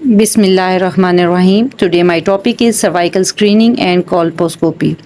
Bismillahirrahmanirrahim. Today my topic is cervical screening and colposcopy.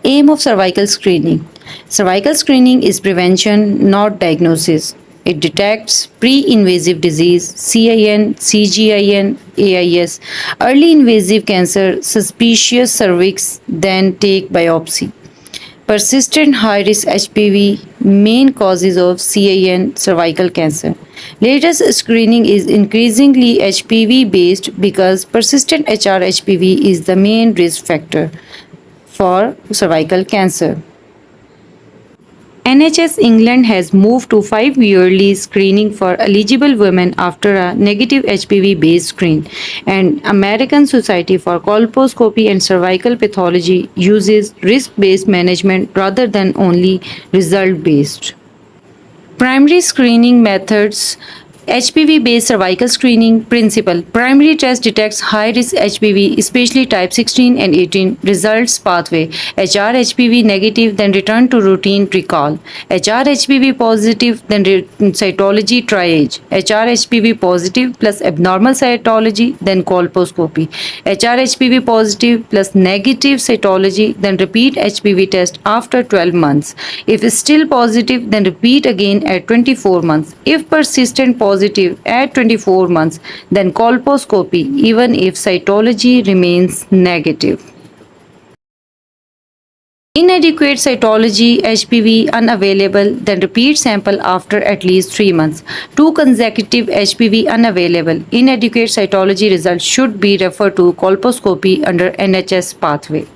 Aim of cervical screening. Cervical screening is prevention, not diagnosis. It detects pre-invasive disease, CIN, CGIN, AIS, early invasive cancer, suspicious cervix, then take biopsy. Persistent high risk HPV, main causes of CIN cervical cancer. Latest screening is increasingly HPV based because persistent HR-HPV is the main risk factor for cervical cancer. NHS England has moved to 5 yearly screening for eligible women after a negative HPV based screen, and American Society for Colposcopy and Cervical Pathology uses risk based management rather than only result based. Primary screening methods. HPV based cervical screening principle. Primary test detects high risk HPV, especially type 16 and 18. Results pathway. HR HPV negative, then return to routine recall. HR HPV positive, then cytology triage. HR HPV positive plus abnormal cytology, then colposcopy. HR HPV positive plus negative cytology, then repeat HPV test after 12 months. If still positive, then repeat again at 24 months. If persistent positive at 24 months, then colposcopy even if cytology remains negative. Inadequate cytology, HPV unavailable, then repeat sample after at least 3 months. 2 consecutive HPV unavailable. Inadequate cytology results should be referred to colposcopy under NHS pathway.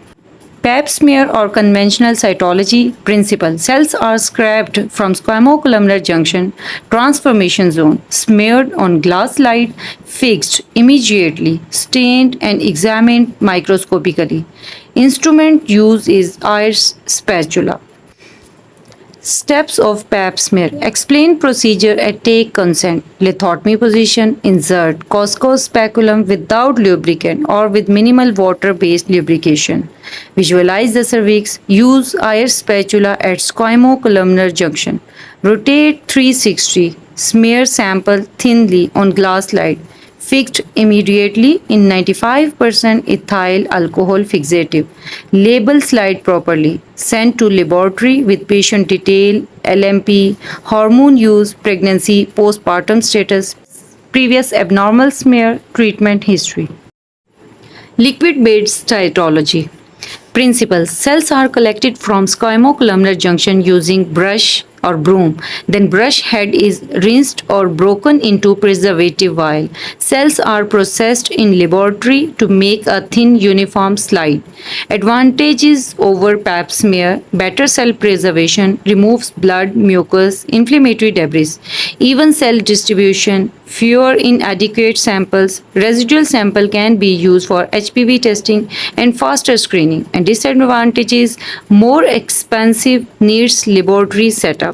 Pap smear or conventional cytology principle. Cells are scraped from squamocolumnar junction, transformation zone, smeared on glass slide, fixed immediately, stained and examined microscopically. Instrument used is Ayer's spatula. Steps of pap smear. Explain procedure and take consent. Lithotomy position. Insert Cosco speculum without lubricant or with minimal water-based lubrication. Visualize the cervix. Use Ayer's spatula at squamocolumnar junction. Rotate 360. Smear sample thinly on glass slide. Fixed immediately in 95% ethyl alcohol fixative. Label slide properly. Sent to laboratory with patient detail, LMP, hormone use, pregnancy, postpartum status, previous abnormal smear, treatment history. Liquid based cytology. Principle. Cells are collected from squamocolumnar junction using brush or broom. Then brush head is rinsed or broken into preservative vial. Cells are processed in laboratory to make a thin uniform slide. Advantages over pap smear. Better cell preservation, removes blood, mucus, inflammatory debris. Even cell distribution, fewer inadequate samples. Residual sample can be used for HPV testing and faster screening. And disadvantages, more expensive, needs laboratory setup.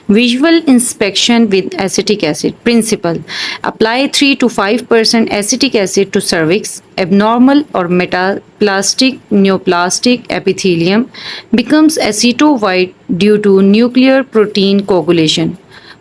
Visual inspection with acetic acid. Principle. Apply 3 to 5% acetic acid to cervix. Abnormal or metaplastic neoplastic epithelium becomes aceto-white due to nuclear protein coagulation.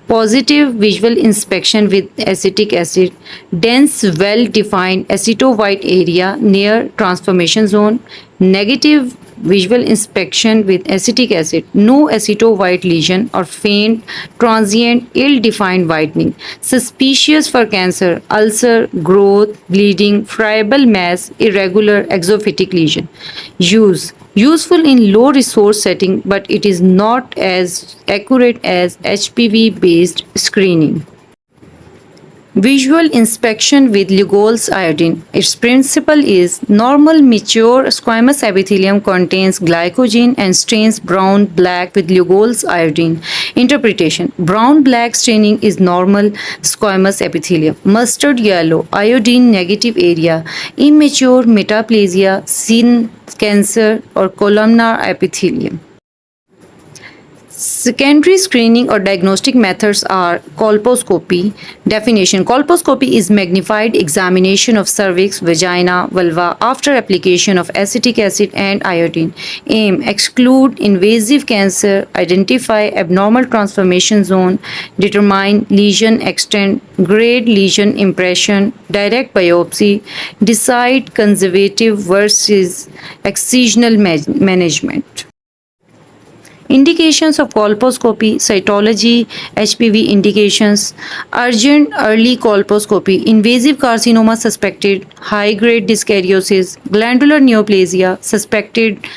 Positive visual inspection with acetic acid. Dense, well-defined aceto-white area near transformation zone. Negative visual inspection with acetic acid. No aceto-white lesion or faint, transient, ill-defined whitening. Suspicious for cancer, ulcer, growth, bleeding, friable mass, irregular exophytic lesion. Use. Useful in low resource setting, but it is not as accurate as HPV based screening. Visual inspection with Lugol's iodine. Its principle is normal mature squamous epithelium contains glycogen and stains brown black with Lugol's iodine. Interpretation. Brown black staining is normal squamous epithelium. Mustard yellow iodine negative area. Immature metaplasia, sin cancer or columnar epithelium. Secondary screening or diagnostic methods are colposcopy. Definition: colposcopy is magnified examination of cervix, vagina, vulva after application of acetic acid and iodine. Aim: exclude invasive cancer, identify abnormal transformation zone, determine lesion extent, grade lesion impression, direct biopsy, decide conservative versus excisional management. Indications of colposcopy, cytology, HPV indications, urgent early colposcopy, invasive carcinoma suspected, high-grade dyskaryosis, glandular neoplasia suspected,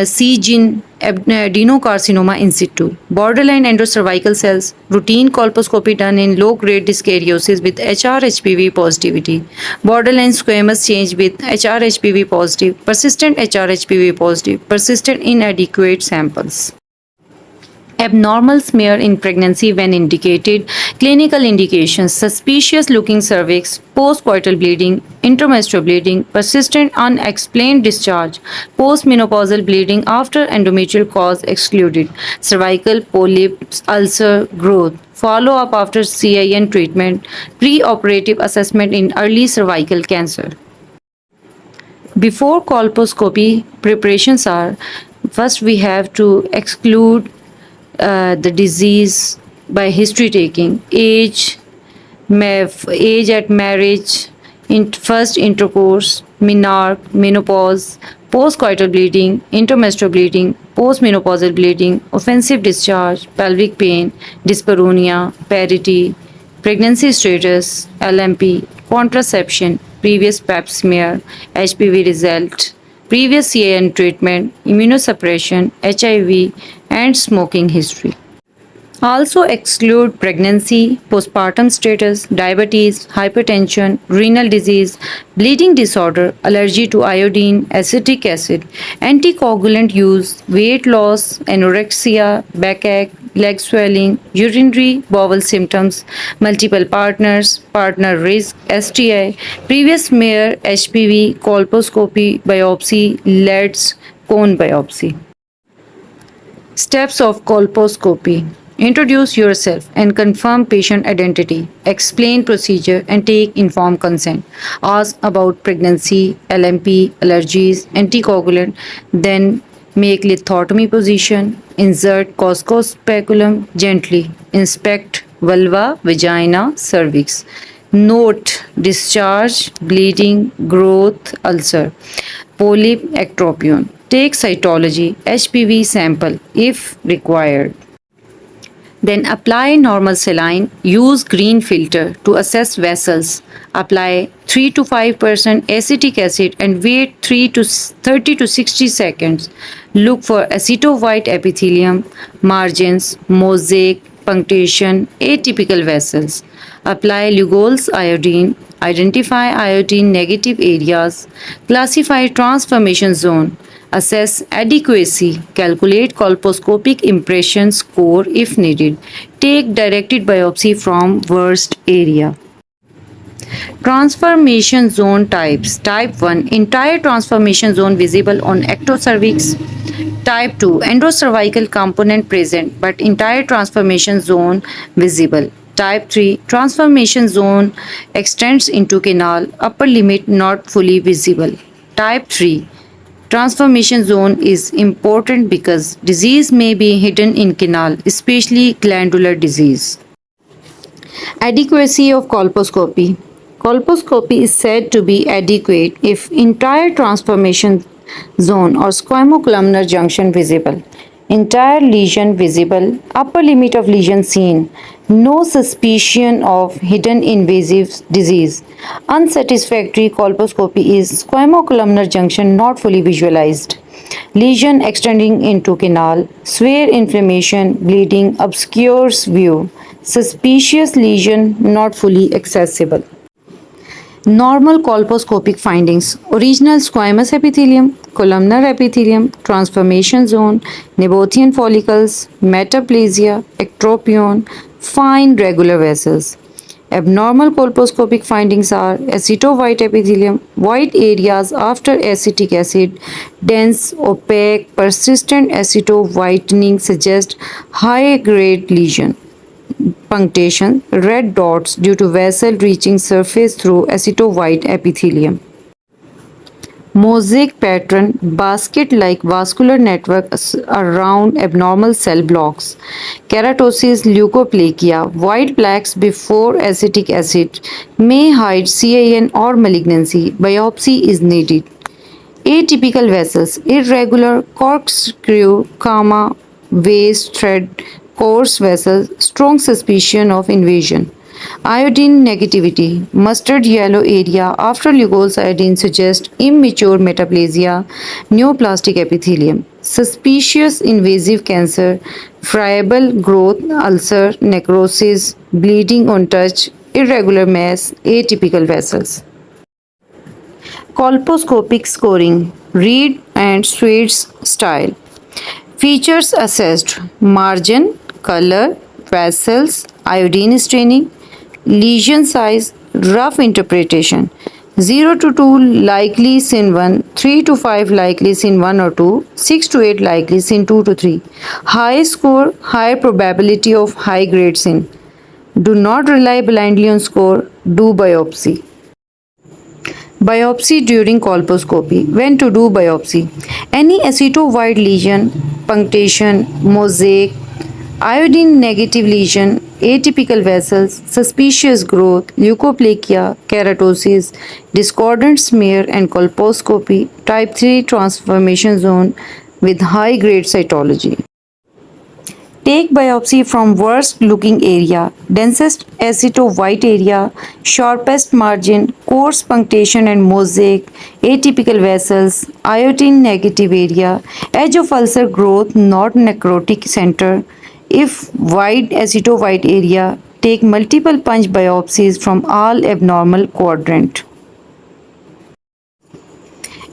C-gene adenocarcinoma in situ, borderline endocervical cells, routine colposcopy done in low-grade dyskaryosis with HR-HPV positivity, borderline squamous change with HR-HPV positive, persistent HR-HPV positive, persistent inadequate samples. Abnormal smear in pregnancy when indicated, clinical indications, suspicious looking cervix, postcoital bleeding, intramenstrual bleeding, persistent unexplained discharge, postmenopausal bleeding after endometrial cause excluded, cervical polyps, ulcer, growth, follow up after CIN treatment, preoperative assessment in early cervical cancer. Before colposcopy, preparations are: first we have to exclude the disease by history taking, age at marriage, first intercourse, menarche, menopause, postcoital bleeding, intermenstrual bleeding, postmenopausal bleeding, offensive discharge, pelvic pain, dyspareunia, parity, pregnancy status, LMP, contraception, previous pap smear, HPV result, previous CAN treatment, immunosuppression, HIV, and smoking history. Also exclude pregnancy, postpartum status, diabetes, hypertension, renal disease, bleeding disorder, allergy to iodine, acetic acid, anticoagulant use, weight loss, anorexia, backache, leg swelling, urinary bowel symptoms, multiple partners, partner risk, STI, previous smear, HPV, colposcopy, biopsy, LEDs, cone biopsy. Steps of colposcopy: introduce yourself and confirm patient identity. Explain procedure and take informed consent. Ask about pregnancy, LMP, allergies, anticoagulant. Then make lithotomy position. Insert Cosco speculum gently. Inspect vulva, vagina, cervix. Note discharge, bleeding, growth, ulcer, polyp, ectropion. Take cytology, HPV sample if required. Then apply normal saline. Use green filter to assess vessels. Apply 3 to 5% acetic acid and wait 30 to 60 seconds. Look for aceto-white epithelium, margins, mosaic, punctation, atypical vessels. Apply Lugol's iodine. Identify iodine negative areas. Classify transformation zone. Assess adequacy. Calculate colposcopic impression score if needed. Take directed biopsy from worst area. Transformation zone types. Type 1, entire transformation zone visible on ectocervix. Type 2, endocervical component present but entire transformation zone visible. Type 3, transformation zone extends into canal, upper limit not fully visible. Type 3, transformation zone is important because disease may be hidden in canal, especially glandular disease. Adequacy of colposcopy. Colposcopy is said to be adequate if entire transformation zone or squamocolumnar junction visible, entire lesion visible, upper limit of lesion seen, no suspicion of hidden invasive disease. Unsatisfactory colposcopy is squamocolumnar junction not fully visualized, lesion extending into canal, severe inflammation, bleeding obscures view, suspicious lesion not fully accessible. Normal colposcopic findings: original squamous epithelium, columnar epithelium, transformation zone, Nabothian follicles, metaplasia, ectropion, fine regular vessels. Abnormal colposcopic findings are aceto-white epithelium, white areas after acetic acid, dense, opaque, persistent aceto-whitening suggest high-grade lesion. Punctation, red dots due to vessel reaching surface through aceto-white epithelium. Mosaic pattern, basket-like vascular network around abnormal cell blocks. Keratosis, leukoplakia, white plaques before acetic acid may hide CIN or malignancy. Biopsy is needed. Atypical vessels, irregular corkscrew, comma, waist thread, coarse vessels, strong suspicion of invasion. Iodine negativity, mustard yellow area after Lugol's iodine suggests immature metaplasia, neoplastic epithelium. Suspicious invasive cancer, friable growth, ulcer, necrosis, bleeding on touch, irregular mass, atypical vessels. Colposcopic scoring, Reed and Sweet's style. Features assessed: margin, color, vessels, iodine staining, lesion size, rough interpretation. 0 to 2 likely sin 1, 3 to 5 likely sin 1 or 2, 6 to 8 likely sin 2 to 3. High score, high probability of high grade sin. Do not rely blindly on score, do biopsy. Biopsy during colposcopy. When to do biopsy? Any aceto-white lesion, punctation, mosaic, iodine negative lesion, atypical vessels, suspicious growth, leukoplakia, keratosis, discordant smear, and colposcopy, type 3 transformation zone with high grade cytology. Take biopsy from worst looking area, densest aceto-white area, sharpest margin, coarse punctation and mosaic, atypical vessels, iodine negative area, edge of ulcer growth, not necrotic center. If wide aceto-white area, take multiple punch biopsies from all abnormal quadrant.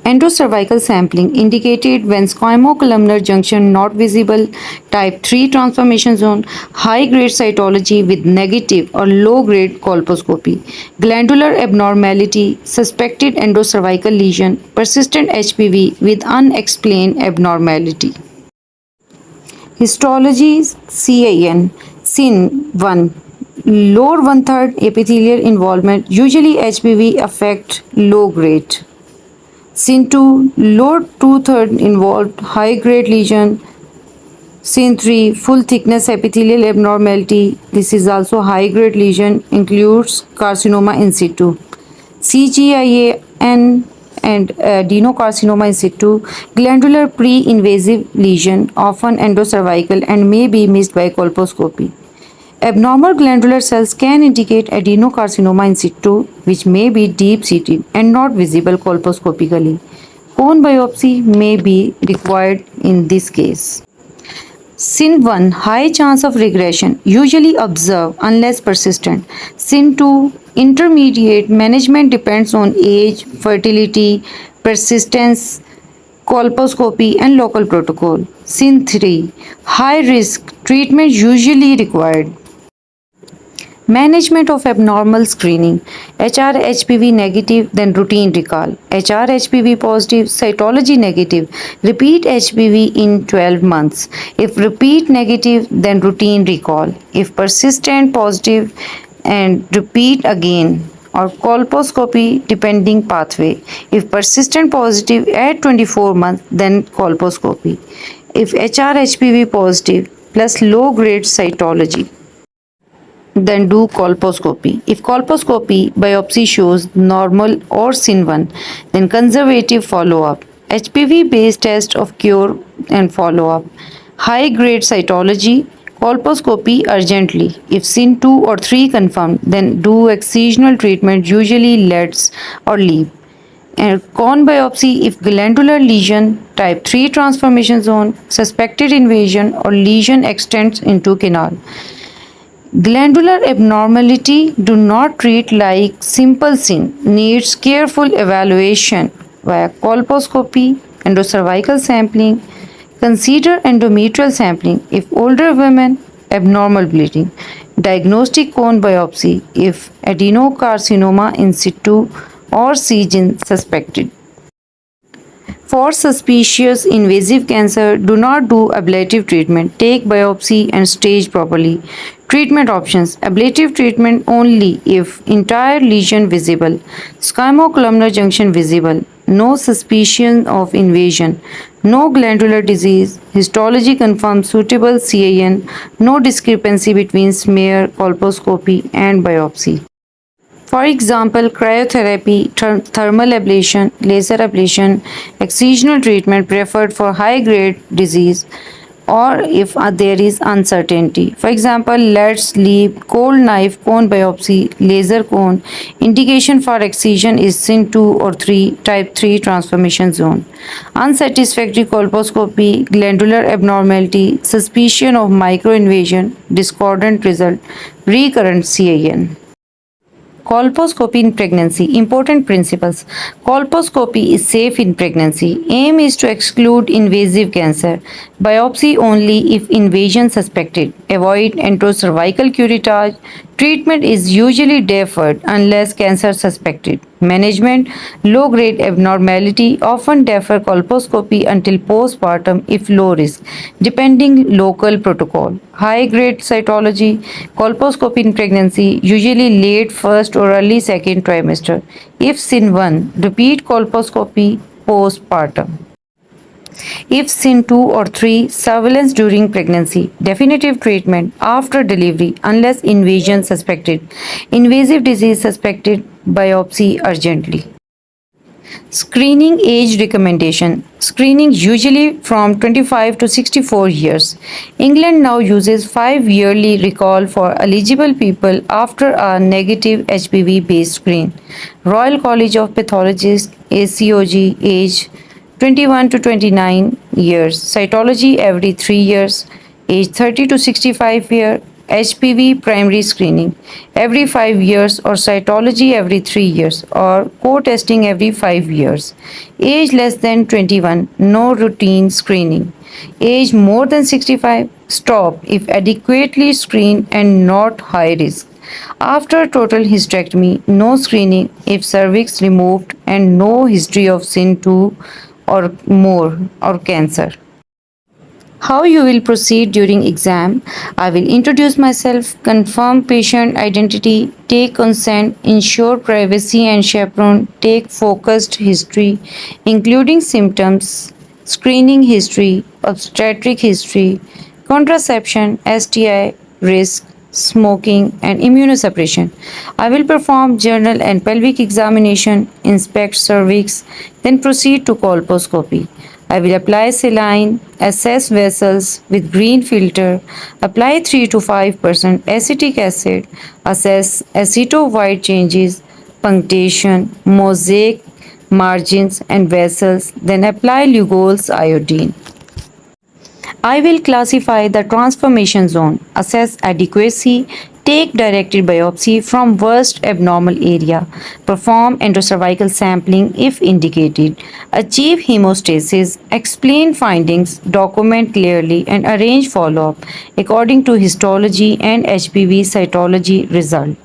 Endocervical sampling indicated when squamo-columnar junction not visible, type 3 transformation zone, high-grade cytology with negative or low-grade colposcopy, glandular abnormality, suspected endocervical lesion, persistent HPV with unexplained abnormality. Histology CIN, SIN1, lower one-third epithelial involvement, usually HPV affect low grade. Sin 2, lower two-thirds involved high-grade lesion. Sin 3, full thickness epithelial abnormality. This is also high-grade lesion, includes carcinoma in situ. CGIAN and adenocarcinoma in situ, glandular pre-invasive lesion, often endocervical and may be missed by colposcopy. Abnormal glandular cells can indicate adenocarcinoma in situ, which may be deep-seated and not visible colposcopically. Cone biopsy may be required in this case. Sin 1, high chance of regression, usually observed unless persistent. Sin 2, intermediate, management depends on age, fertility, persistence, colposcopy, and local protocol. Sin 3, high risk, treatment usually required. Management of abnormal screening. HR-HPV negative, then routine recall. HR-HPV positive, cytology negative. Repeat HPV in 12 months. If repeat negative, then routine recall. If persistent positive and repeat again, or colposcopy depending pathway. If persistent positive at 24 months, then colposcopy. If HR-HPV positive plus low grade cytology, then do colposcopy. If colposcopy biopsy shows normal or sin 1, then conservative follow-up. HPV based test of cure and follow-up. High grade cytology, colposcopy urgently. If sin 2 or 3 confirmed, then do excisional treatment, usually LEDs or LEAP. And cone biopsy if glandular lesion, type 3 transformation zone, suspected invasion or lesion extends into canal. Glandular abnormality do not treat like simple sin, needs careful evaluation via colposcopy, endocervical sampling. Consider endometrial sampling if older women, abnormal bleeding. Diagnostic cone biopsy if adenocarcinoma in situ or CGIN suspected. For suspicious invasive cancer, do not do ablative treatment. Take biopsy and stage properly. Treatment options: ablative treatment only if entire lesion visible, squamocolumnar junction visible, no suspicion of invasion, no glandular disease, histology confirms suitable CAN, no discrepancy between smear, colposcopy, and biopsy. For example, cryotherapy, thermal ablation, laser ablation, excisional treatment preferred for high grade disease or if there is uncertainty. For example, lead sleep, cold knife, cone biopsy, laser cone. Indication for excision is SIN 2 or 3, type 3 transformation zone. Unsatisfactory colposcopy, glandular abnormality, suspicion of microinvasion, discordant result, recurrent CAN. Colposcopy in pregnancy. Important principles. Colposcopy is safe in pregnancy. Aim is to exclude invasive cancer. Biopsy only if invasion suspected. Avoid enterocervical curettage. Treatment is usually deferred unless cancer suspected. Management. Low grade abnormality often defer colposcopy until postpartum if low risk, depending local protocol. High grade cytology, colposcopy in pregnancy, usually late first or early second trimester. If SIN 1, repeat colposcopy postpartum. If SIN 2 or 3, surveillance during pregnancy, definitive treatment after delivery unless invasion suspected, invasive disease suspected, biopsy urgently. Screening age recommendation. Screening usually from 25 to 64 years. England now uses 5 yearly recall for eligible people after a negative HPV based screen. Royal College of Pathologists ACOG age 21 to 29 years. Cytology every 3 years. Age 30 to 65 year. HPV primary screening every 5 years or cytology every 3 years or co-testing every 5 years. Age less than 21, no routine screening. Age more than 65, stop if adequately screened and not high risk. After total hysterectomy, no screening if cervix removed and no history of SIN 2 or more or cancer. How you will proceed during exam. I will introduce myself, confirm patient identity, take consent, ensure privacy and chaperone, take focused history including symptoms, screening history, obstetric history, contraception, STI risk, smoking and immunosuppression. I will perform general and pelvic examination, inspect cervix, then proceed to colposcopy. I will apply saline, assess vessels with green filter, apply 3 to 5% acetic acid, assess aceto-white changes, punctation, mosaic margins and vessels, then apply Lugol's iodine. I will classify the transformation zone, assess adequacy, take directed biopsy from worst abnormal area, perform endocervical sampling if indicated, achieve hemostasis, explain findings, document clearly, and arrange follow up according to histology and HPV cytology result.